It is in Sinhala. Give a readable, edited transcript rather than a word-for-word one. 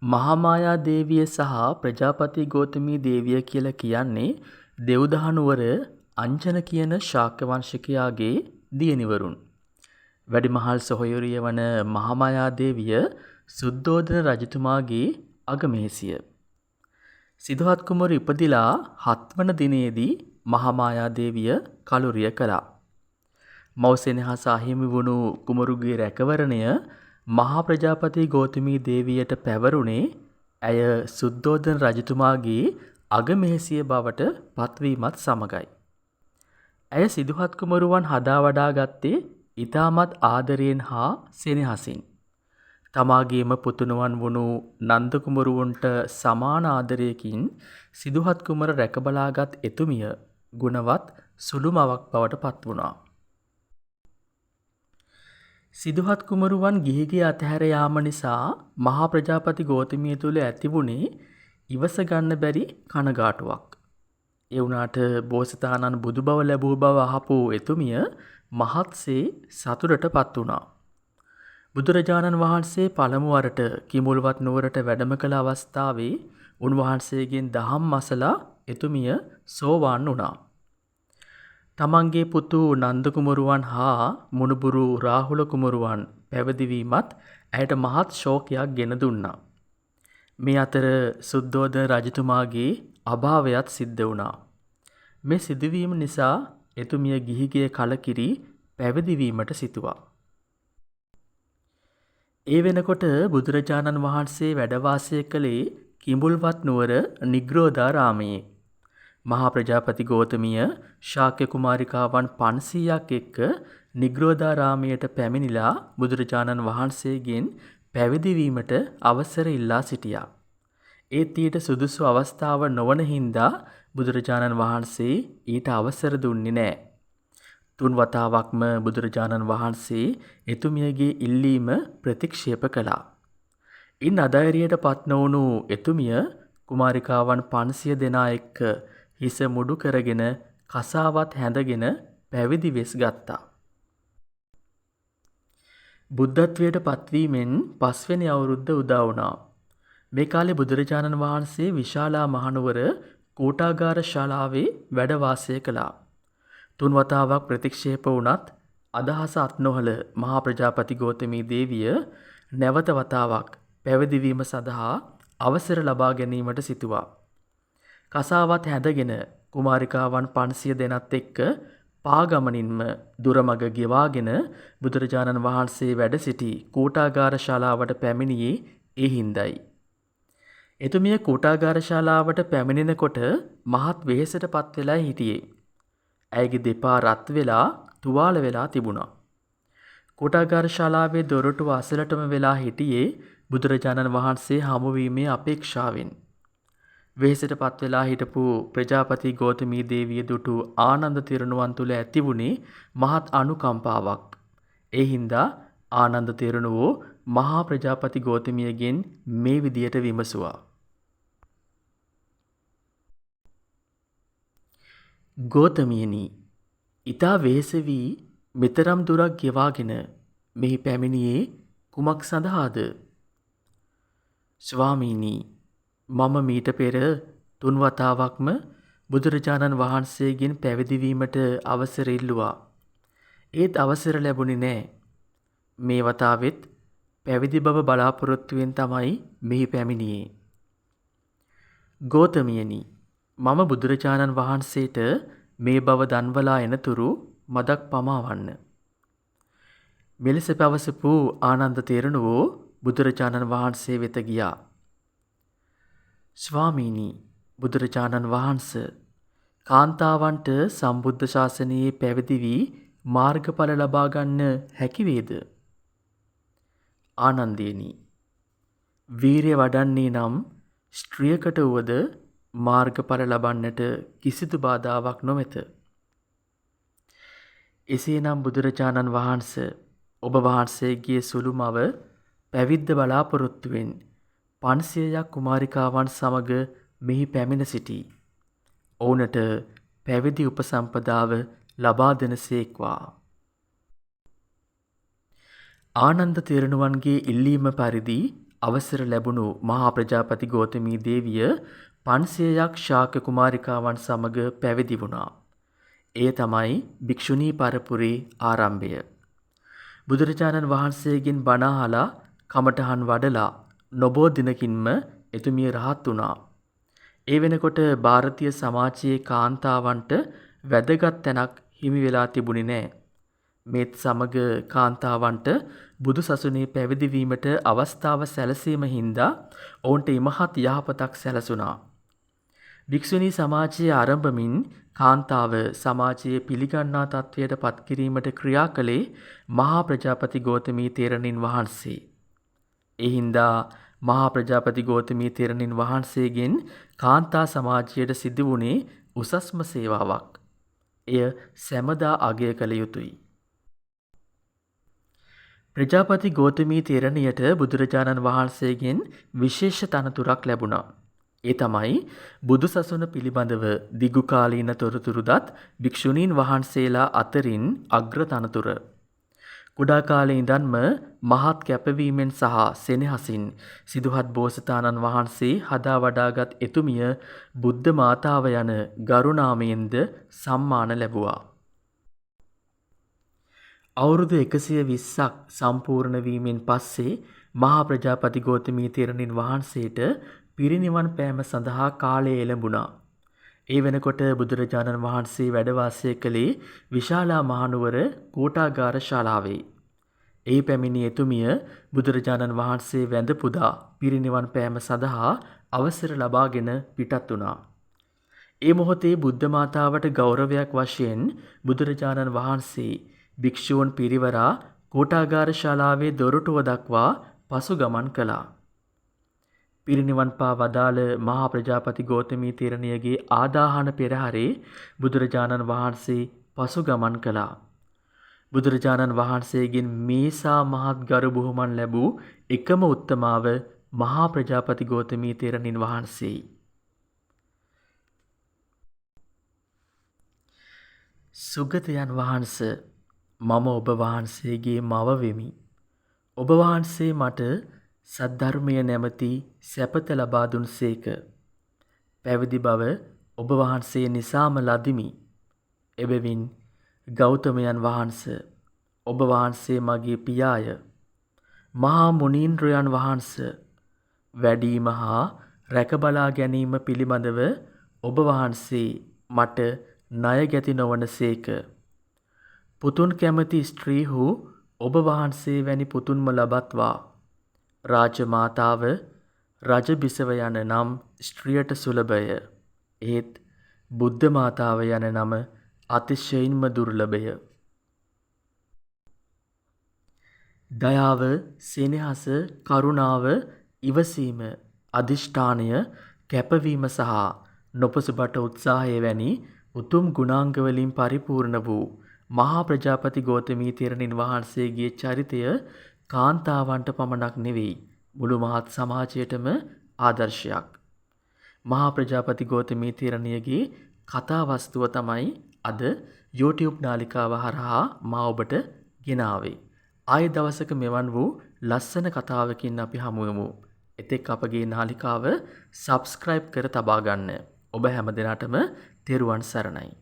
මහාමායා දේවිය සහ ප්‍රජාපති ගෝතමී දේවිය කියලා කියන්නේ දෙව්දහනුවර අංජන කියන ශාක්‍ය වංශිකයාගේ දියණිවරුන්. වැඩිමහල් සොහොයුරිය වන මහාමායා දේවිය සුද්ධෝදන රජතුමාගේ අගමේසිය. සිදුහත් කුමරු ඉපදිලා 7 වන දිනේදී මහාමායා දේවිය කලුරිය කළා. මව් සෙනෙහස අහිමි වුණු කුමරුගේ රැකවරණය මහා ප්‍රජාපති ගෝතමී දේවියට පැවරුණේ ඇය සුද්ධෝදන රජතුමාගේ අගමේසිය බවට පත්වීමත් සමගයි. ඇය සිදුහත් කුමරුවන් හදා වඩා ගත්තේ ඉතාමත් ආදරයෙන් හා සෙනෙහසින්. තමාගේම පුතුණුවන් වුණු නන්ද කුමරුවන්ට සමාන ආදරයකින් සිදුහත් කුමර රැකබලාගත් එතුමිය ගුණවත් සුළු මවක් බවට පත් වුණා. සිදුහත් කුමරුවන් ගිහිගේ අතහැර යාම නිසා මහා ප්‍රජාපති ගෝතමිය තුළ ඇතිවුණේ ඉවස ගන්න බැරි කනගාටුවක්. ඒ වුණාට බෝසතාණන් බුදු බව ලැබූ බව අහපු එතුමිය මහත්සේ සතුටටපත් වුණා. බුදුරජාණන් වහන්සේ පළමු වරට කිඹුල්වත් නුවරට වැඩම කළ අවස්ථාවේ උන්වහන්සේගෙන් දහම් අසලා එතුමිය සෝවාන් වුණා. තමන්ගේ පුතු නන්ද කුමරුවන් හා මුණුබුරු රාහුල කුමරුවන් පැවිදිවීමත් ඇයට මහත් ශෝකයක් ගෙන දුන්නා. මේ අතර සුද්ධෝදන රජතුමාගේ අභාවයත් සිද්ධ වුණා. මේ සිදුවීම නිසා එතුමිය ගිහිගේ කලකිරි පැවිදිවීමට සිතුවා. ඒ වෙනකොට බුදුරජාණන් වහන්සේ වැඩවාසය කළේ කිඹුල්වත් නුවර නිග්‍රෝධාරාමයේ. මහා ප්‍රජාපති ගෝතමිය ශාක්‍ය කුමාරිකාවන් 500ක් එක්ක නිග්‍රෝධාරාමයට පැමිණිලා බුදුරජාණන් වහන්සේගෙන් පැවිදි වීමට අවසර ඉල්ලා සිටියා. ඒත් ඊට සුදුසු අවස්ථාව නොවන හින්දා බුදුරජාණන් වහන්සේ ඊට අවසර දුන්නේ නැහැ. 3 වතාවක්ම බුදුරජාණන් වහන්සේ එතුමියගේ ඉල්ලීම ප්‍රතික්ෂේප කළා. ඉන් අධෛර්යයට පත් නොවුණු එතුමිය කුමාරිකාවන් 500 දෙනා එක්ක හිස මුඩු කරගෙන කසාවත් හැඳගෙන පැවිදි වෙස් ගත්තා. බුද්ධත්වයට පත්වීමෙන් 5 වෙනි අවුරුද්ද උදා වුණා. මේ කාලේ බුදුරජාණන් වහන්සේ විශාලා මහනුවර කෝටාගාර ශාලාවේ වැඩ වාසය කළා. 3 වතාවක් ප්‍රතික්ෂේප වුණත් අදහස අත් නොහල මහා ප්‍රජාපති ගෝතමී දේවිය නැවත වතාවක් පැවිදි වීම සඳහා අවසර ලබා ගැනීමට සිතුවා. කසාවත් හැඳගෙන කුමාරිකාවන් 500 දෙනත් එක්ක පාගමනින්ම දුරමග ගෙවාගෙන බුදුරජාණන් වහන්සේ වැඩ සිටි කෝටාගාර ශාලාවට පැමිණියේ ඒ හින්දයි. එතුමිය කෝටාගාර ශාලාවට පැමිණෙනකොට මහත් වෙහෙසටපත් වෙලා හිටියේ. ඇයගේ දෙපා රත් වෙලා තුවාල වෙලා තිබුණා. කෝටාගාර ශාලාවේ දොරටුව අසලටම වෙලා හිටියේ බුදුරජාණන් වහන්සේ හමුවීමේ අපේක්ෂාවෙන්. වෙහෙසටපත් වෙලා හිටපු ප්‍රජාපති ගෝතමී දේවිය දුටු ආනන්ද තෙරණුවන් තුළ ඇතිවුණේ මහත් අනුකම්පාවක්. ඒ හින්දා ආනන්ද තෙරණුවෝ මහා ප්‍රජාපති ගෝතමියගෙන් මේ විදියට විමසුවා. ගෝතමියනි, ඊතා වෙහෙස වී මෙතරම් දුරක් ගෙවාගෙන මෙහි පැමිණියේ කුමක් සඳහාද? ස්වාමීනි, මම මීට පෙර 3 වතාවක්ම බුදුරජාණන් වහන්සේගෙන් පැවිදි වීමට අවසර ඉල්ලුවා. ඒත් අවසර ලැබුණේ නැහැ. මේ වතාවෙත් පැවිදි බව බලාපොරොත්තුවෙන් තමයි මෙහි පැමිණියේ. ගෝතමියනි, මම බුදුරජාණන් වහන්සේට මේ බව දන්වලා එනතුරු මදක් පමාවන්න. මෙලෙස පැවසපු ආනන්ද තෙරණුවෝ බුදුරජාණන් වහන්සේ වෙත ගියා. ස්වාමීනි, බුදුරජාණන් වහන්සේ කාන්තාවන්ට සම්බුද්ධ ශාසනයේ පැවිදි වී මාර්ගඵල ලබා ගන්න හැකි වේද? ආනන්දේනි, වීරිය වඩන්නේ නම් ස්ත්‍රියකට වුවද මාර්ගඵල ලබන්නට කිසිදු බාධාවක් නොමැත. එසේනම් බුදුරජාණන් වහන්සේ ඔබ වහන්සේගේ සුළු මව පැවිද්ද බලාපොරොත්තුවෙන් 500ක් කුමාරිකාවන් සමග මෙහි පැමිණ සිටී. ඔවුනට පැවිදි උපසම්පදාව ලබා දෙනසේක්වා. ආනන්ද තෙරණුවන්ගේ ඉල්ලීම පරිදි අවසර ලැබුණු මහා ප්‍රජාපති ගෞතමී දේවිය 500ක් ශාක්‍ය කුමාරිකාවන් සමග පැවිදි වුණා. එය තමයි භික්ෂුණී පරපුරේ ආරම්භය. බුදුරජාණන් වහන්සේගෙන් බණ අහලා කමඨහන් වඩලා නොබෝ දිනකින්ම එතුමිය රහත් වුණා. ඒ වෙනකොට ಭಾರತೀಯ සමාජයේ කාන්තාවන්ට වැදගත් තැනක් හිමි වෙලා තිබුණේ නැහැ. මේත් සමග කාන්තාවන්ට බුදු සසුනේ පැවිදි වීමට අවස්ථාව සැලසීම හින්දා ඔවුන්ට ඉමහත් යහපතක් සැලසුණා. භික්ෂුණී සමාජයේ ආරම්භමින් කාන්තාව සමාජයේ පිළිගන්නා තත්වයට පත් කිරීමට ක්‍රියා කළේ මහා ප්‍රජාපති ගෞතමී තෙරණින් වහන්සේ. ඒ හින්දා මහා ප්‍රජාපති ගෞතමී තෙරණින් වහන්සේගෙන් කාන්තා සමාජයට සිදු වුණේ උසස්ම සේවාවක්. එය සැමදා අගය කළ යුතුයි. ප්‍රජාපති ගෞතමී තෙරණියට බුදුරජාණන් වහන්සේගෙන් විශේෂ තනතුරක් ලැබුණා. ඒ තමයි බුදු සසුන පිළිබඳව දිගු කාලීන තොරතුරු දත් භික්ෂුණීන් වහන්සේලා අතරින් අග්‍ර තනතුර. කුඩා කාලේ ඉඳන්ම මහත් කැපවීමෙන් සහ සෙනෙහසින් සිදුහත් බෝසතාණන් වහන්සේ හදා වඩාගත් එතුමිය බුද්ධ මාතාව යන ගරුනාමයෙන්ද සම්මාන ලැබුවා. අවුරුදු 120ක් සම්පූර්ණ වීමෙන් පස්සේ මහා ප්‍රජාපති ගෞතමී තෙරණින් වහන්සේට පිරිනිවන් පෑම සඳහා කාලය එළඹුණා. ඒ වෙනකොට බුදුරජාණන් වහන්සේ වැඩ වාසය කළේ විශාලා මහනුවර කෝටාගාර ශාලාවේ. ඒ පැමිණි එතුමිය බුදුරජාණන් වහන්සේ වැඳ පුදා පිරිනිවන් පෑම සඳහා අවසර ලබාගෙන පිටත් වුණා. ඒ මොහොතේ බුද්ධ මාතාවට ගෞරවයක් වශයෙන් බුදුරජාණන් වහන්සේ භික්ෂූන් පිරිවරා කෝටාගාර ශාලාවේ දොරටුව දක්වා පසු ගමන් කළා. පිරිනිවන් පා වදාළ මහා ප්‍රජාපති ගෞතමී තෙරණියගේ ආදාහන පෙරහරේ බුදුරජාණන් වහන්සේ පසු ගමන් කළා. බුදුරජාණන් වහන්සේගෙන් මේසා මහත් ගරු බුහුමන් ලැබූ එකම උත්තමාව මහා ප්‍රජාපති ගෞතමී තෙරණින් වහන්සේයි. සුගතයන් වහන්ස, මම ඔබ වහන්සේගේ මව වෙමි. ඔබ වහන්සේ මට සද්ධර්මය නැමැති සැපත ලබා දුන්සේක. පැවිදි බව ඔබ වහන්සේ නිසාම ලදිමි. එබැවින් ගෞතමයන් වහන්ස, ඔබ වහන්සේ මගේ පියාය. මහා මුනීන්ද්‍රයන් වහන්ස, වැඩීම හා රැකබලා ගැනීම පිළිබඳව ඔබ වහන්සේ මට ණය ගැති නොවන සේක. පුතුන් කැමති ස්ත්‍රීහු ඔබ වහන්සේ වැනි පුතුන්ම ලබත්වා. රාජමාතාව රජ බිසව යන නම් ස්ත්‍රියට සුලභය. ඒත් බුද්ධ මාතාව යන නම අතිශයින්ම දුර්ලභය. දයාව, සෙනෙහස, කරුණාව, ඉවසීම, අධිෂ්ඨානය, කැපවීම සහ නොපසුබට උත්සාහය වැනි උතුම් ගුණාංග වලින් පරිපූර්ණ වූ මහා ප්‍රජාපති ගෞතමී තෙරණින් වහන්සේගේ චරිතය කාන්තාවන්ට පමණක් නෙවෙයි මුළු මහත් සමාජයටම ආදර්ශයක්. මහා ප්‍රජාපති ගෞතමී තෙරණියගේ කතා වස්තුව තමයි අද YouTube නාලිකාව හරහා මා ඔබට ගෙනාවේ. ආය දවසක මෙවන් වූ ලස්සන කතාවකින් අපි හමු වෙමු. එතෙක් අපගේ නාලිකාව subscribe කර තබා ගන්න. ඔබ හැම දිනටම තෙරුවන් සරණයි.